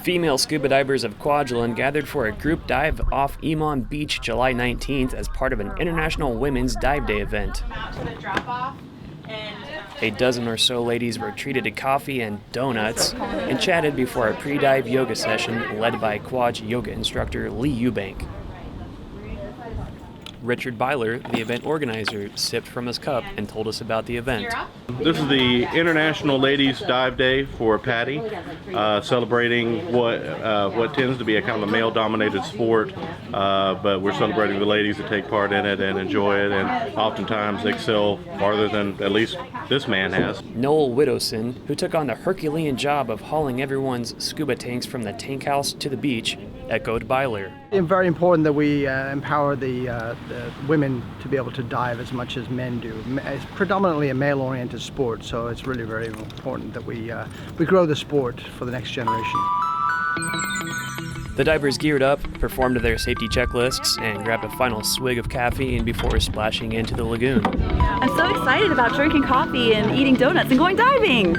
Female scuba divers of Kwajalein gathered for a group dive off Imam Beach July 19th as part of an International Women's Dive Day event. A dozen or so ladies were treated to coffee and donuts and chatted before a pre-dive yoga session led by Kwaj yoga instructor Lee Eubank. Richard Byler, the event organizer, sipped from his cup and told us about the event. This is the International Ladies Dive Day for PADI, celebrating what tends to be a kind of a male-dominated sport, but we're celebrating the ladies that take part in it and enjoy it, and oftentimes excel farther than at least this man has. Noel Widowson, who took on the Herculean job of hauling everyone's scuba tanks from the tank house to the beach, echoed Byler. It's very important that we empower the women to be able to dive as much as men do. It's predominantly a male-oriented sport, so it's really very important that we grow the sport for the next generation. The divers geared up, performed their safety checklists, and grabbed a final swig of caffeine before splashing into the lagoon. I'm so excited about drinking coffee and eating donuts and going diving!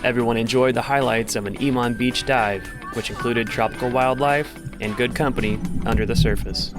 Everyone enjoyed the highlights of an Imam Beach dive, which included tropical wildlife and good company under the surface.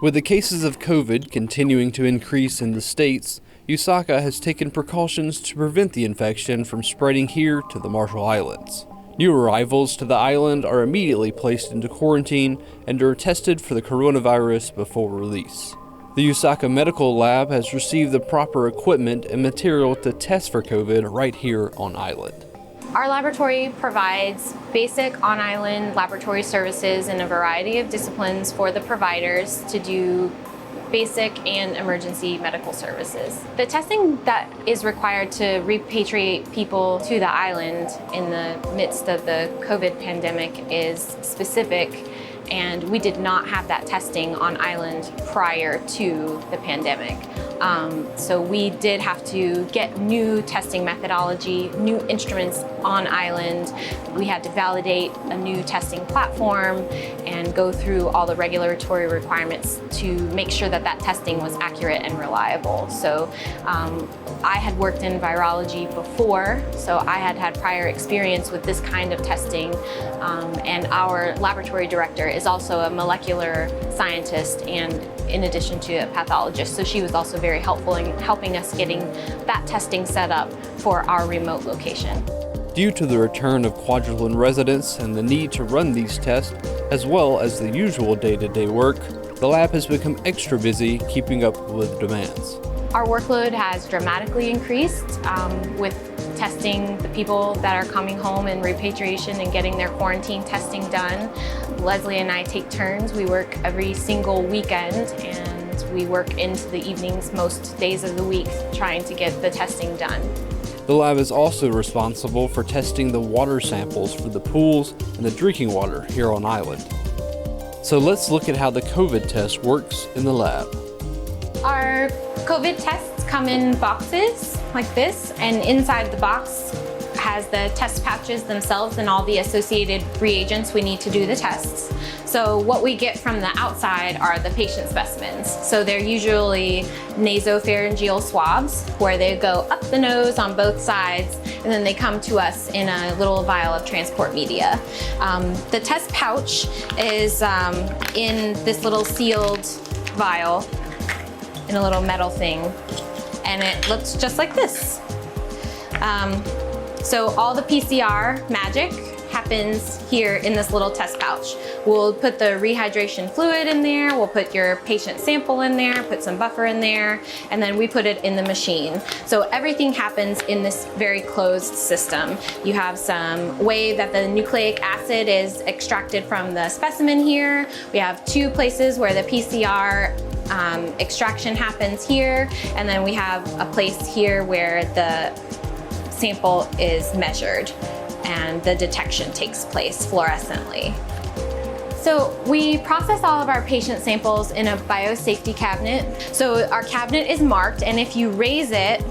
With the cases of COVID continuing to increase in the states, USACA has taken precautions to prevent the infection from spreading here to the Marshall Islands. New arrivals to the island are immediately placed into quarantine and are tested for the coronavirus before release. The USACA Medical Lab has received the proper equipment and material to test for COVID right here on island. Our laboratory provides basic on-island laboratory services in a variety of disciplines for the providers to do basic and emergency medical services. The testing that is required to repatriate people to the island in the midst of the COVID pandemic is specific, and we did not have that testing on island prior to the pandemic. So we did have to get new testing methodology, new instruments on island. We had to validate a new testing platform and go through all the regulatory requirements to make sure that that testing was accurate and reliable. So I had worked in virology before, so I had had prior experience with this kind of testing. And our laboratory director is also a molecular scientist and in addition to a pathologist. So she was also very helpful in helping us getting that testing set up for our remote location. Due to the return of Kwajalein residents and the need to run these tests, as well as the usual day-to-day work, the lab has become extra busy keeping up with demands. Our workload has dramatically increased with testing the people that are coming home and repatriation and getting their quarantine testing done. Leslie and I take turns. We work every single weekend and we work into the evenings most days of the week trying to get the testing done. The lab is also responsible for testing the water samples for the pools and the drinking water here on island. So let's look at how the COVID test works in the lab. Our COVID tests come in boxes like this, and inside the box has the test pouches themselves and all the associated reagents we need to do the tests. So what we get from the outside are the patient specimens. So they're usually nasopharyngeal swabs where they go up the nose on both sides, and then they come to us in a little vial of transport media. The test pouch is in this little sealed vial in a little metal thing, and it looks just like this. So all the PCR magic happens happens here in this little test pouch. We'll put the rehydration fluid in there, we'll put your patient sample in there, put some buffer in there, and then we put it in the machine. So everything happens in this very closed system. You have some way that the nucleic acid is extracted from the specimen here. We have 2 places where the PCR extraction happens here, and then we have a place here where the sample is measured and the detection takes place fluorescently. So we process all of our patient samples in a biosafety cabinet. So our cabinet is marked, and if you raise it,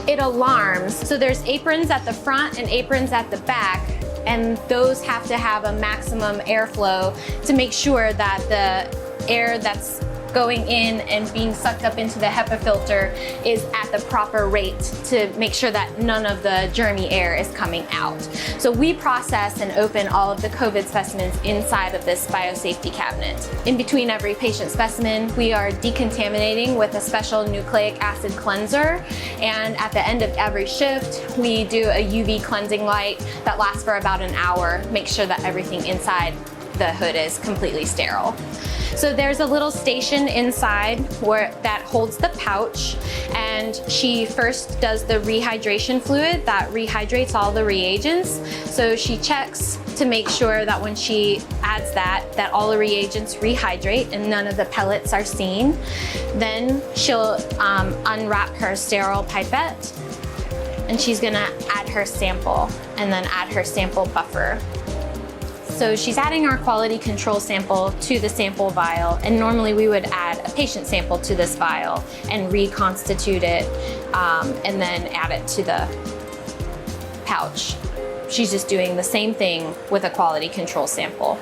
it alarms. So there's aprons at the front and aprons at the back, and those have to have a maximum airflow to make sure that the air that's going in and being sucked up into the HEPA filter is at the proper rate to make sure that none of the germy air is coming out. So we process and open all of the COVID specimens inside of this biosafety cabinet. In between every patient specimen, we are decontaminating with a special nucleic acid cleanser, and at the end of every shift, we do a UV cleansing light that lasts for about an hour, make sure that everything inside the hood is completely sterile. So there's a little station inside that holds the pouch, and she first does the rehydration fluid that rehydrates all the reagents. So she checks to make sure that when she adds that all the reagents rehydrate and none of the pellets are seen. Then she'll unwrap her sterile pipette, and she's gonna add her sample and then add her sample buffer. So she's adding our quality control sample to the sample vial, and normally we would add a patient sample to this vial and reconstitute it and then add it to the pouch. She's just doing the same thing with a quality control sample.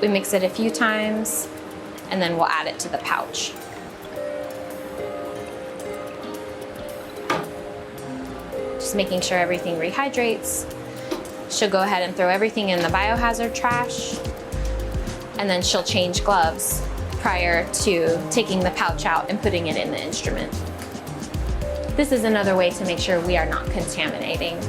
We mix it a few times and then we'll add it to the pouch. Just making sure everything rehydrates. She'll go ahead and throw everything in the biohazard trash, and then she'll change gloves prior to taking the pouch out and putting it in the instrument. This is another way to make sure we are not contaminating.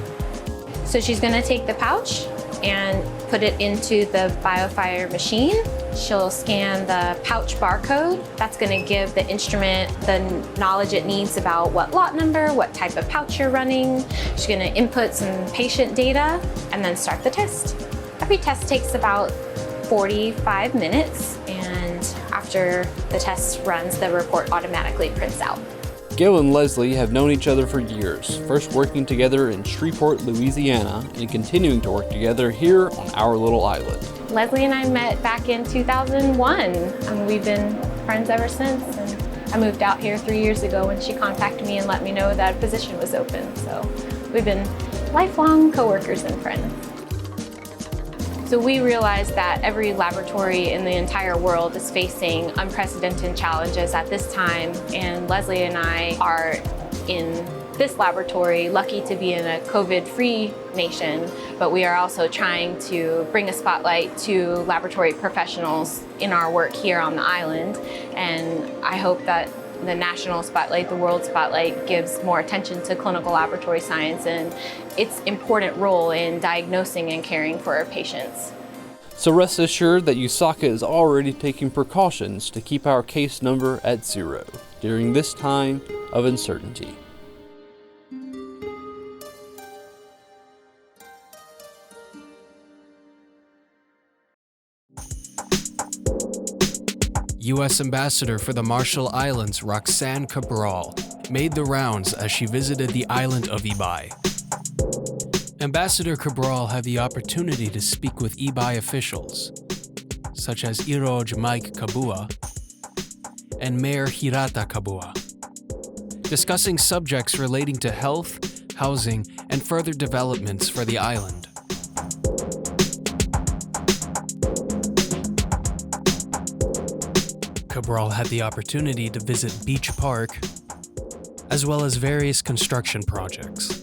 So she's gonna take the pouch and put it into the BioFire machine. She'll scan the pouch barcode. That's gonna give the instrument the knowledge it needs about what lot number, what type of pouch you're running. She's gonna input some patient data and then start the test. Every test takes about 45 minutes, and after the test runs, the report automatically prints out. Gail and Leslie have known each other for years, first working together in Shreveport, Louisiana, and continuing to work together here on our little island. Leslie and I met back in 2001, and we've been friends ever since. And I moved out here 3 years ago when she contacted me and let me know that a position was open. So we've been lifelong coworkers and friends. So we realized that every laboratory in the entire world is facing unprecedented challenges at this time, and Leslie and I are in this laboratory lucky to be in a COVID-free nation, but we are also trying to bring a spotlight to laboratory professionals in our work here on the island, and I hope that the national spotlight, the world spotlight, gives more attention to clinical laboratory science and its important role in diagnosing and caring for our patients. So rest assured that USACA is already taking precautions to keep our case number at 0 during this time of uncertainty. U.S. Ambassador for the Marshall Islands Roxanne Cabral made the rounds as she visited the island of Ibay. Ambassador Cabral had the opportunity to speak with Ibay officials, such as Iroj Mike Kabua and Mayor Hirata Kabua, discussing subjects relating to health, housing, and further developments for the island. Cabral had the opportunity to visit Beach Park, as well as various construction projects.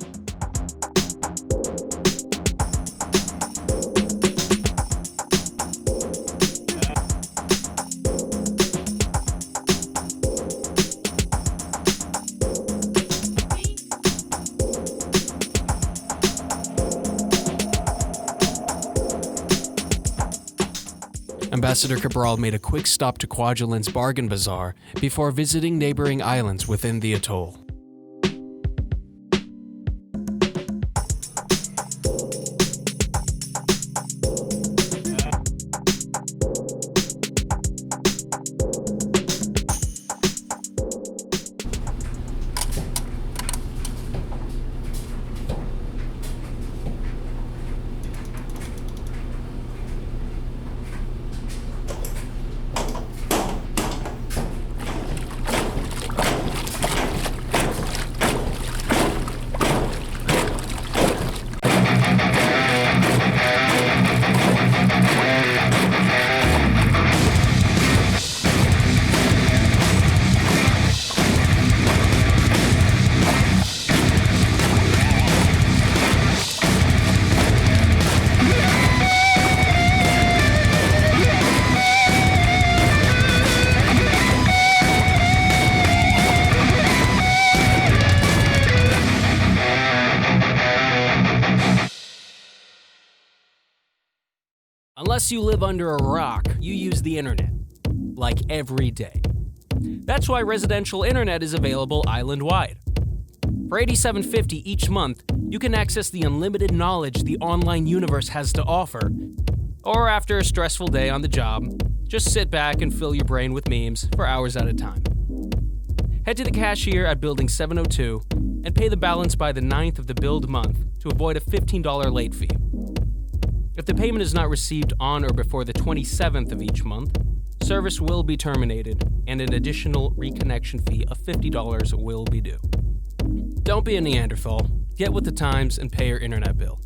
Ambassador Cabral made a quick stop to Kwajalelin's bargain bazaar before visiting neighboring islands within the atoll. Unless you live under a rock, you use the internet, like every day. That's why residential internet is available island-wide. For $87.50 each month, you can access the unlimited knowledge the online universe has to offer. Or after a stressful day on the job, just sit back and fill your brain with memes for hours at a time. Head to the cashier at Building 702 and pay the balance by the 9th of the billed month to avoid a $15 late fee. If the payment is not received on or before the 27th of each month, service will be terminated and an additional reconnection fee of $50 will be due. Don't be a Neanderthal. Get with the times and pay your internet bill.